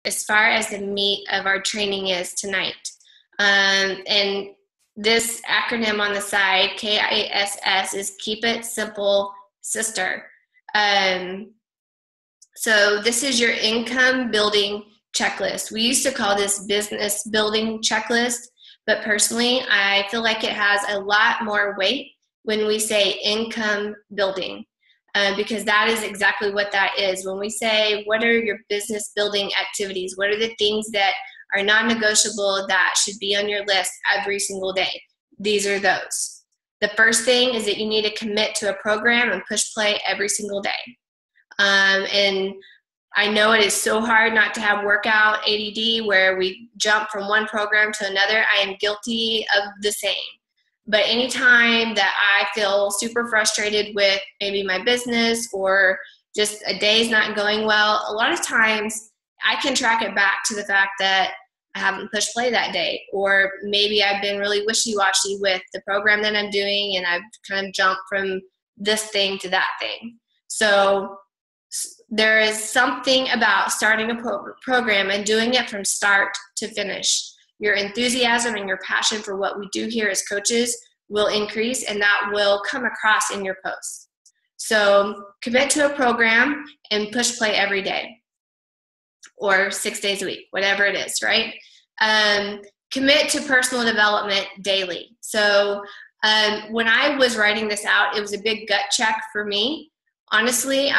as far as the meat of our training is tonight. And this acronym on the side, KISS, is Keep It Simple, Sister. So this is your income building checklist. We used to call this business building checklist, but personally, I feel like it has a lot more weight when we say income building, because that is exactly what that is. When we say, what are your business building activities? What are the things that are non-negotiable that should be on your list every single day? These are those. The first thing is that you need to commit to a program and push play every single day. And I know it is so hard not to have workout ADD where we jump from one program to another. I am guilty of the same. But anytime that I feel super frustrated with maybe my business or just a day's not going well, a lot of times I can track it back to the fact that I haven't pushed play that day, or maybe I've been really wishy-washy with the program that I'm doing and I've kind of jumped from this thing to that thing. So there is something about starting a program and doing it from start to finish. Your enthusiasm and your passion for what we do here as coaches will increase, and that will come across in your posts. So commit to a program and push play every day, or 6 days a week, whatever it is, right? Commit to personal development daily. So when I was writing this out, it was a big gut check for me. Honestly,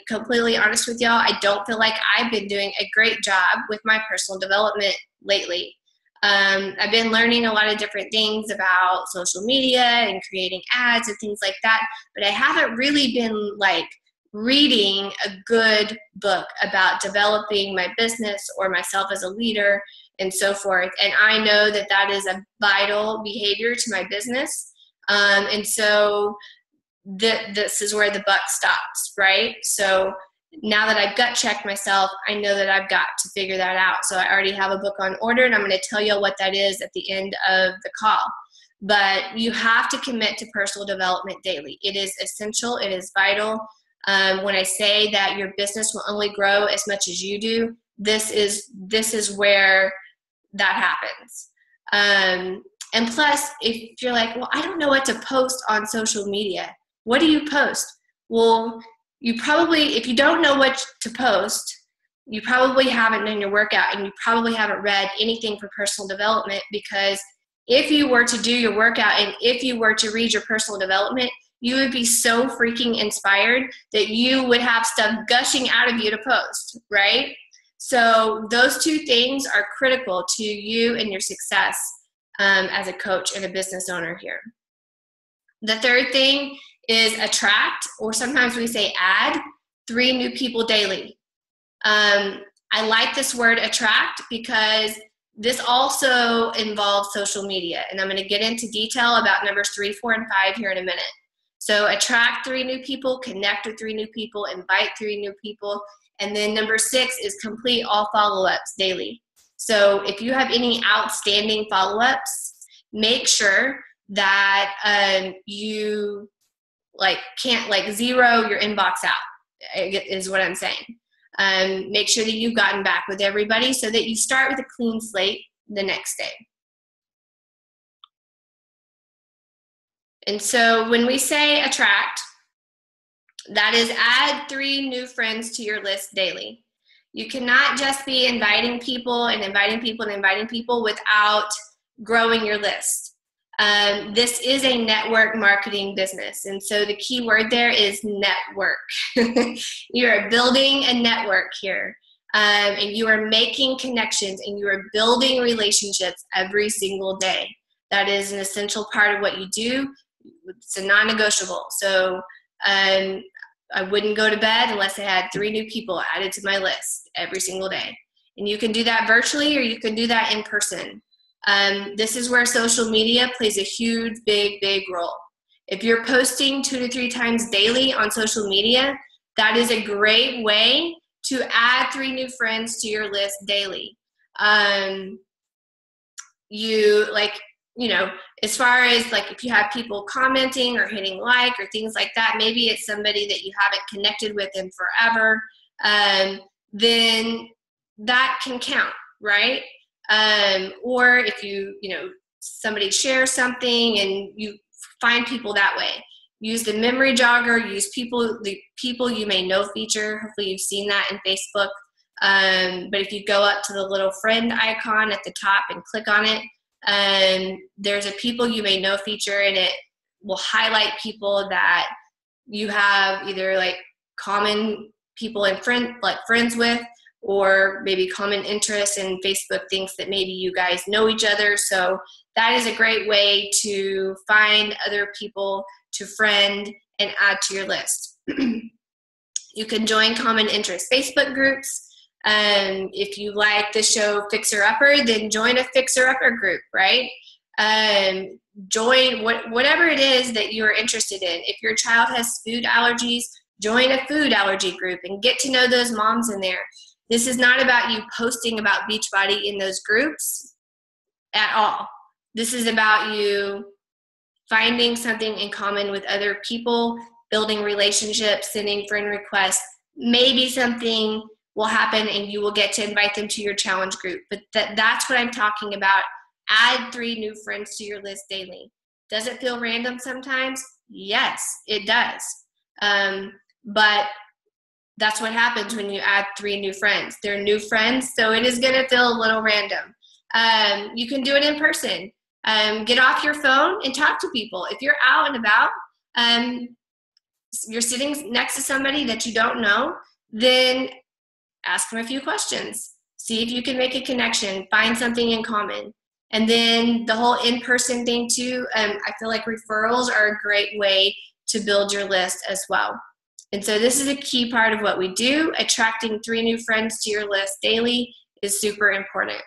completely honest with y'all, I don't feel like I've been doing a great job with my personal development lately. I've been learning a lot of different things about social media and creating ads and things like that, but I haven't really been reading a good book about developing my business or myself as a leader and so forth. And I know that that is a vital behavior to my business. And so this is where the buck stops, right? So now that I've gut checked myself, I know that I've got to figure that out. So I already have a book on order, and I'm going to tell you what that is at the end of the call. But you have to commit to personal development daily. It is essential. It is vital. When I say that your business will only grow as much as you do, this is where that happens. And plus, if you're like, well, I don't know what to post on social media. What do you post? Well, you probably, if you don't know what to post, you probably haven't done your workout, and you probably haven't read anything for personal development, because if you were to do your workout and if you were to read your personal development, you would be so freaking inspired that you would have stuff gushing out of you to post, right? So those two things are critical to you and your success as a coach and a business owner here. The third thing is attract, or sometimes we say add, 3 new people daily. I like this word attract because this also involves social media, and I'm going to get into detail about numbers 3, 4, and 5 here in a minute. So attract 3 new people, connect with 3 new people, invite 3 new people, and then number 6 is complete all follow-ups daily. So if you have any outstanding follow-ups, make sure that you can't zero your inbox out, is what I'm saying. Make sure that you've gotten back with everybody so that you start with a clean slate the next day. And so when we say attract, that is add 3 new friends to your list daily. You cannot just be inviting people and inviting people and inviting people without growing your list. This is a network marketing business, and so the key word there is network. You are building a network here, and you are making connections, and you are building relationships every single day. That is an essential part of what you do. It's a non-negotiable. So I wouldn't go to bed unless I had 3 new people added to my list every single day. And you can do that virtually, or you can do that in person. This is where social media plays a huge, big role. If you're posting 2 to 3 times daily on social media, that is a great way to add 3 new friends to your list daily. As far as if you have people commenting or hitting like or things like that, maybe it's somebody that you haven't connected with in forever, then that can count, right? Or if somebody shares something and you find people that way. Use the memory jogger, use the people you may know feature. Hopefully you've seen that in Facebook. But if you go up to the little friend icon at the top and click on it, there's a people you may know feature, and it will highlight people that you have either like common people and friends with, or maybe common interests, and Facebook thinks that maybe you guys know each other. So that is a great way to find other people to friend and add to your list. You can join common interest Facebook groups. If you like the show Fixer Upper, then join a Fixer Upper group, right? Join whatever it is that you're interested in. If your child has food allergies, join a food allergy group and get to know those moms in there. This is not about you posting about Beachbody in those groups at all. This is about you finding something in common with other people, building relationships, sending friend requests. Maybe something will happen and you will get to invite them to your challenge group. But that's what I'm talking about. Add 3 new friends to your list daily. Does it feel random sometimes? Yes, it does. But that's what happens when you add 3 new friends. They're new friends, so it is going to feel a little random. You can do it in person. Get off your phone and talk to people. If you're out and about, you're sitting next to somebody that you don't know, then ask them a few questions. See if you can make a connection, find something in common. And then the whole in-person thing too, I feel like referrals are a great way to build your list as well. And so this is a key part of what we do. Attracting 3 new friends to your list daily is super important.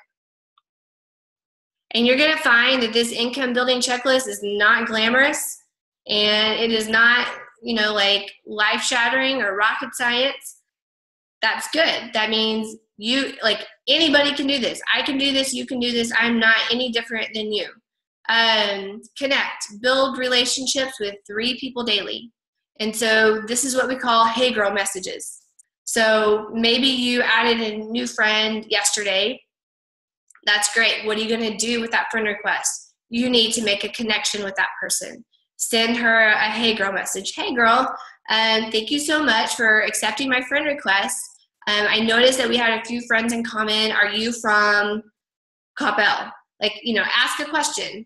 And you're going to find that this income building checklist is not glamorous, and it is not, like life shattering or rocket science. That's good. That means anybody can do this. I can do this. You can do this. I'm not any different than you. Connect, build relationships with 3 people daily. And so this is what we call hey girl messages. So maybe you added a new friend yesterday. That's great. What are you going to do with that friend request? You need to make a connection with that person. Send her a hey girl message. Hey girl, thank you so much for accepting my friend request. I noticed that we had a few friends in common. Are you from Coppell? Ask a question.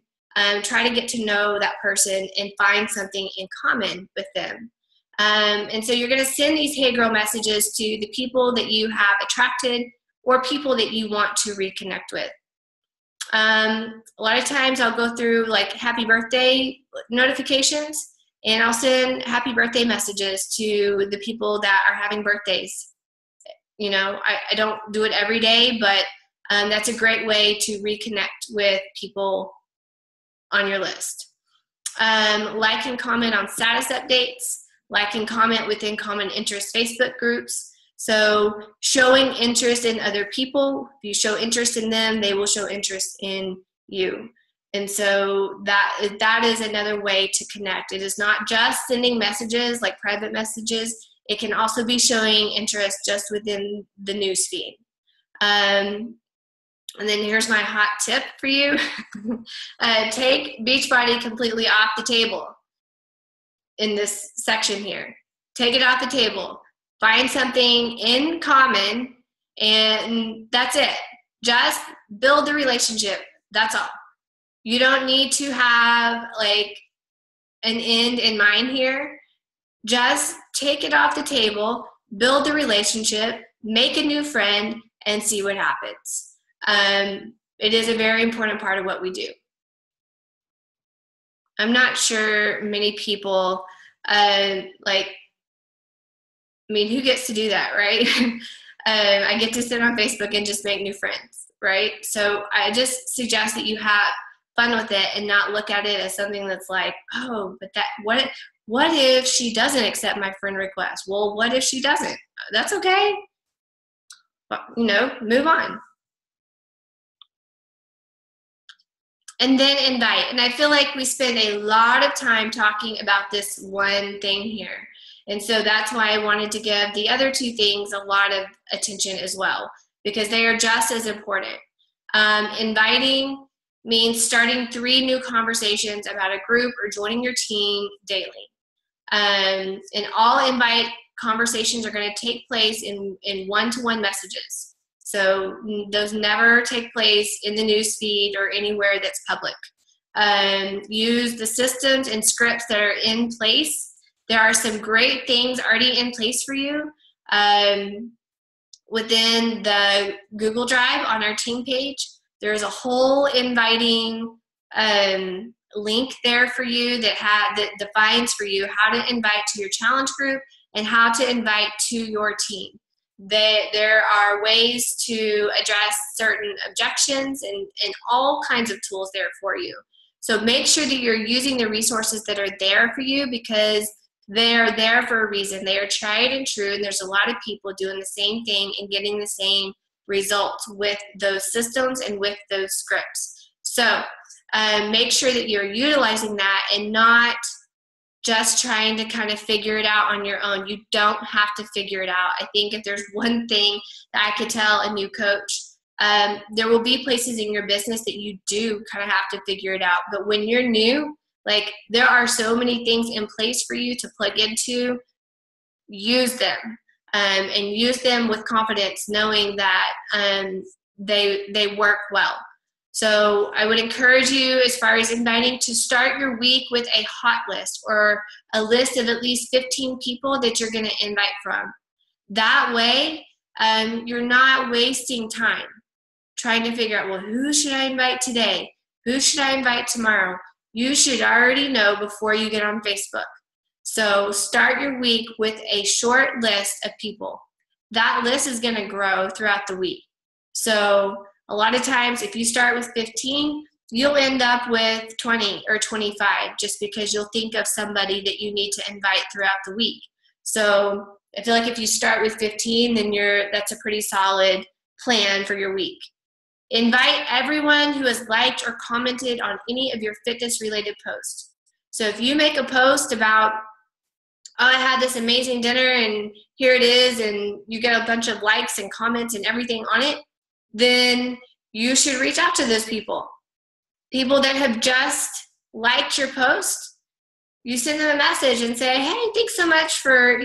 Try to get to know that person and find something in common with them. And so you're going to send these hey girl messages to the people that you have attracted or people that you want to reconnect with. A lot of times I'll go through like happy birthday notifications, and I'll send happy birthday messages to the people that are having birthdays. I don't do it every day, but that's a great way to reconnect with people on your list. Like and comment on status updates. Like and comment within common interest Facebook groups. So showing interest in other people, if you show interest in them, they will show interest in you. And so that is another way to connect. It is not just sending messages like private messages. It can also be showing interest just within the news feed. And then here's my hot tip for you. Take Beachbody completely off the table in this section here. Take it off the table. Find something in common, and that's it. Just build the relationship. That's all. You don't need to have like an end in mind here. Just take it off the table, build the relationship, make a new friend, and see what happens. It is a very important part of what we do. I'm not sure many people who gets to do that, right? I get to sit on Facebook and just make new friends, right? So I just suggest that you have fun with it and not look at it as something that's like, oh, but what if she doesn't accept my friend request? Well, what if she doesn't? That's okay. But, move on. And then invite. And I feel like we spend a lot of time talking about this one thing here. And so that's why I wanted to give the other 2 things a lot of attention as well. because they are just as important. Inviting means starting 3 new conversations about a group or joining your team daily. And all invite conversations are going to take place in one-to-one messages. So those never take place in the news feed or anywhere that's public. Use the systems and scripts that are in place. There are some great things already in place for you within the Google Drive on our team page. There's a whole inviting link there for you that defines for you how to invite to your challenge group and how to invite to your team. There are ways to address certain objections and all kinds of tools there for you. So make sure that you're using the resources that are there for you, because they're there for a reason. They are tried and true, and there's a lot of people doing the same thing and getting the same results with those systems and with those scripts. So make sure that you're utilizing that and not just trying to kind of figure it out on your own. You don't have to figure it out. I think if there's one thing that I could tell a new coach, there will be places in your business that you do kind of have to figure it out. But when you're new, like, there are so many things in place for you to plug into. Use them and use them with confidence, knowing that they work well. So I would encourage you, as far as inviting, to start your week with a hot list or a list of at least 15 people that you're going to invite from. That way, you're not wasting time trying to figure out, well, who should I invite today? Who should I invite tomorrow? You should already know before you get on Facebook. So start your week with a short list of people. That list is going to grow throughout the week. So a lot of times, if you start with 15, you'll end up with 20 or 25, just because you'll think of somebody that you need to invite throughout the week. So I feel like if you start with 15, then that's a pretty solid plan for your week. Invite everyone who has liked or commented on any of your fitness-related posts. So if you make a post about, oh, I had this amazing dinner and here it is, and you get a bunch of likes and comments and everything on it, then you should reach out to those people. People that have just liked your post, you send them a message and say, hey, thanks so much for,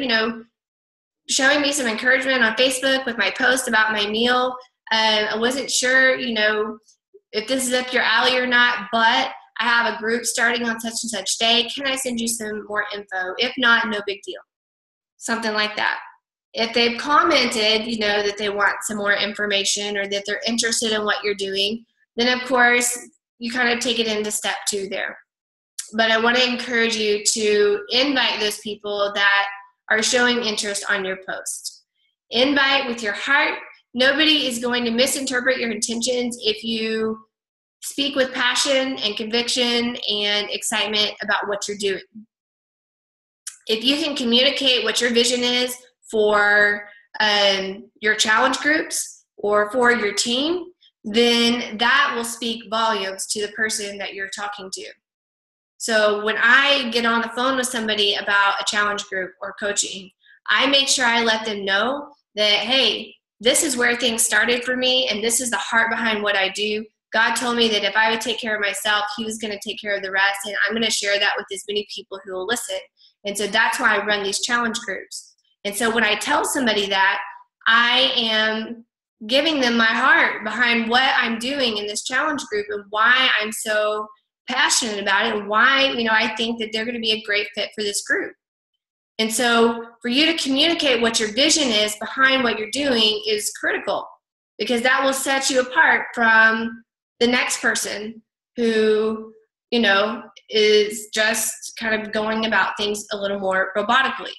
showing me some encouragement on Facebook with my post about my meal. I wasn't sure, if this is up your alley or not, but I have a group starting on such and such day. Can I send you some more info? If not, no big deal. Something like that. If they've commented, that they want some more information or that they're interested in what you're doing, then of course you kind of take it into step 2 there. But I want to encourage you to invite those people that are showing interest on your post. Invite with your heart. Nobody is going to misinterpret your intentions if you speak with passion and conviction and excitement about what you're doing. If you can communicate what your vision is for your challenge groups or for your team, then that will speak volumes to the person that you're talking to. So when I get on the phone with somebody about a challenge group or coaching, I make sure I let them know that, hey, this is where things started for me, and this is the heart behind what I do. God told me that if I would take care of myself, he was going to take care of the rest, and I'm going to share that with as many people who will listen. And so that's why I run these challenge groups. And so when I tell somebody that, I am giving them my heart behind what I'm doing in this challenge group and why I'm so passionate about it and why, I think that they're going to be a great fit for this group. And so for you to communicate what your vision is behind what you're doing is critical, because that will set you apart from the next person who, is just kind of going about things a little more robotically.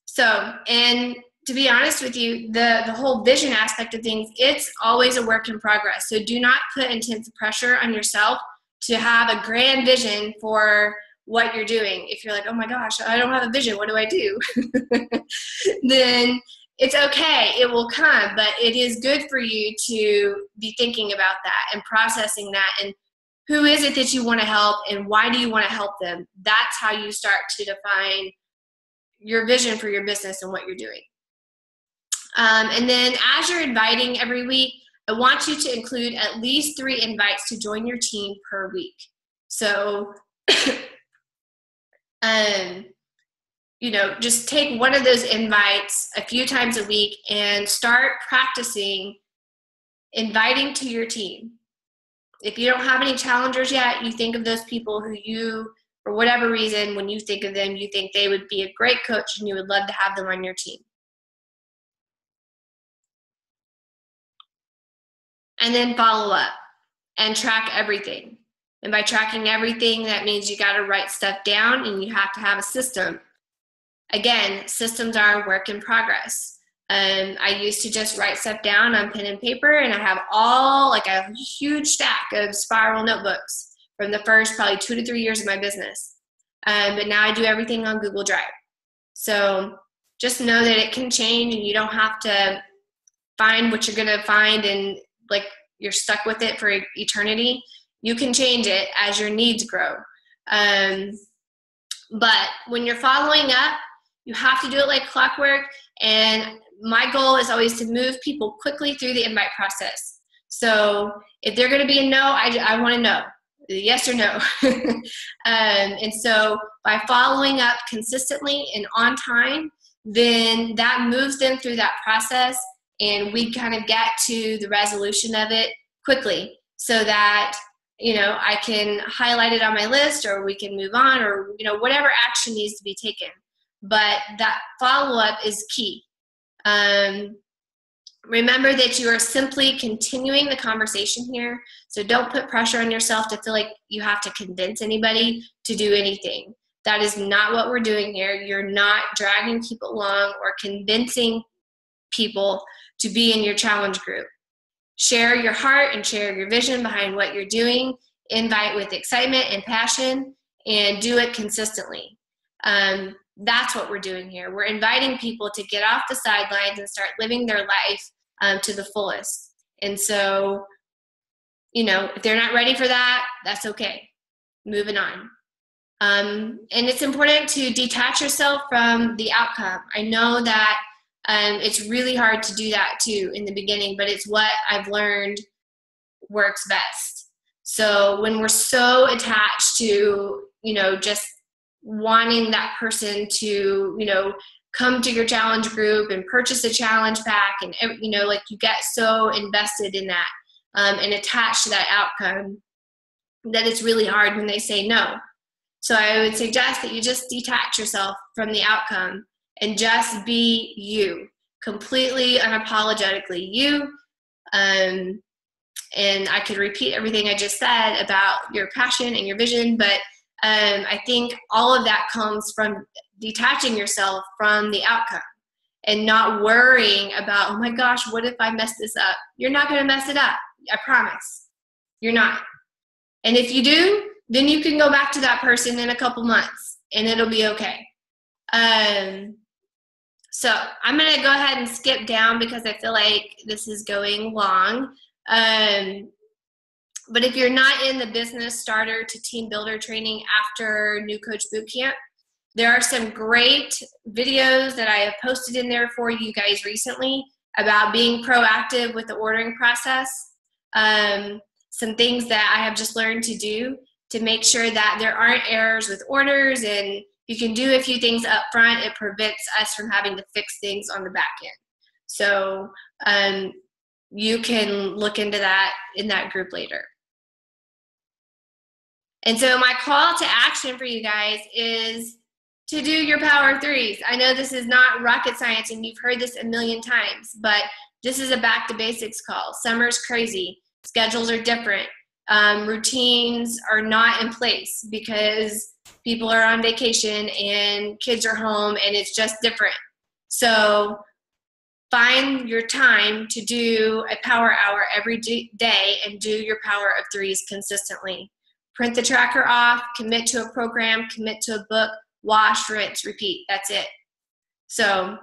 So, and to be honest with you, the whole vision aspect of things, it's always a work in progress. So do not put intense pressure on yourself to have a grand vision for what you're doing. If you're like, oh my gosh, I don't have a vision, what do I do? Then it's okay, it will come, but it is good for you to be thinking about that and processing that, and who is it that you want to help and why do you want to help them? That's how you start to define your vision for your business and what you're doing. And then as you're inviting every week, I want you to include at least 3 invites to join your team per week. So, just take one of those invites a few times a week and start practicing inviting to your team. If you don't have any challengers yet, you think of those people who you, for whatever reason, when you think of them, you think they would be a great coach and you would love to have them on your team. And then follow up and track everything. And by tracking everything, that means you got to write stuff down and you have to have a system. Again, systems are a work in progress. I used to just write stuff down on pen and paper, and I have a huge stack of spiral notebooks from the first probably 2 to 3 years of my business. But now I do everything on Google Drive. So just know that it can change and you don't have to find what you're going to find and like you're stuck with it for eternity. You can change it as your needs grow. But when you're following up, you have to do it like clockwork. And my goal is always to move people quickly through the invite process. So if they're going to be a no, I want to know, yes or no. And so by following up consistently and on time, then that moves them through that process, and we kind of get to the resolution of it quickly so that, I can highlight it on my list, or we can move on, or, whatever action needs to be taken. But that follow-up is key. Remember that you are simply continuing the conversation here. So don't put pressure on yourself to feel like you have to convince anybody to do anything. That is not what we're doing here. You're not dragging people along or convincing people to be in your challenge group. Share your heart and share your vision behind what you're doing. Invite with excitement and passion, and do it consistently. That's what we're doing here. We're inviting people to get off the sidelines and start living their life to the fullest. And so, if they're not ready for that, that's okay. Moving on. And it's important to detach yourself from the outcome. I know that it's really hard to do that too in the beginning, but it's what I've learned works best. So when we're so attached to, just wanting that person to, come to your challenge group and purchase a challenge pack, and, you get so invested in that and attached to that outcome that it's really hard when they say no. So I would suggest that you just detach yourself from the outcome and just be you, completely unapologetically you. And I could repeat everything I just said about your passion and your vision, but I think all of that comes from detaching yourself from the outcome and not worrying about, oh my gosh, what if I mess this up? You're not going to mess it up. I promise. You're not. And if you do, then you can go back to that person in a couple months and it'll be okay. So I'm going to go ahead and skip down because I feel like this is going long. But if you're not in the business starter to team builder training after New Coach Bootcamp, there are some great videos that I have posted in there for you guys recently about being proactive with the ordering process. Some things that I have just learned to do to make sure that there aren't errors with orders, and you can do a few things up front. It prevents us from having to fix things on the back end. So you can look into that in that group later. And so my call to action for you guys is to do your Power of Threes. I know this is not rocket science and you've heard this a million times, but this is a back to basics call. Summer's crazy. Schedules are different. Routines are not in place because people are on vacation and kids are home and it's just different. So find your time to do a power hour every day and do your Power of Threes consistently. Print the tracker off, commit to a program, commit to a book, wash, rinse, repeat. That's it. So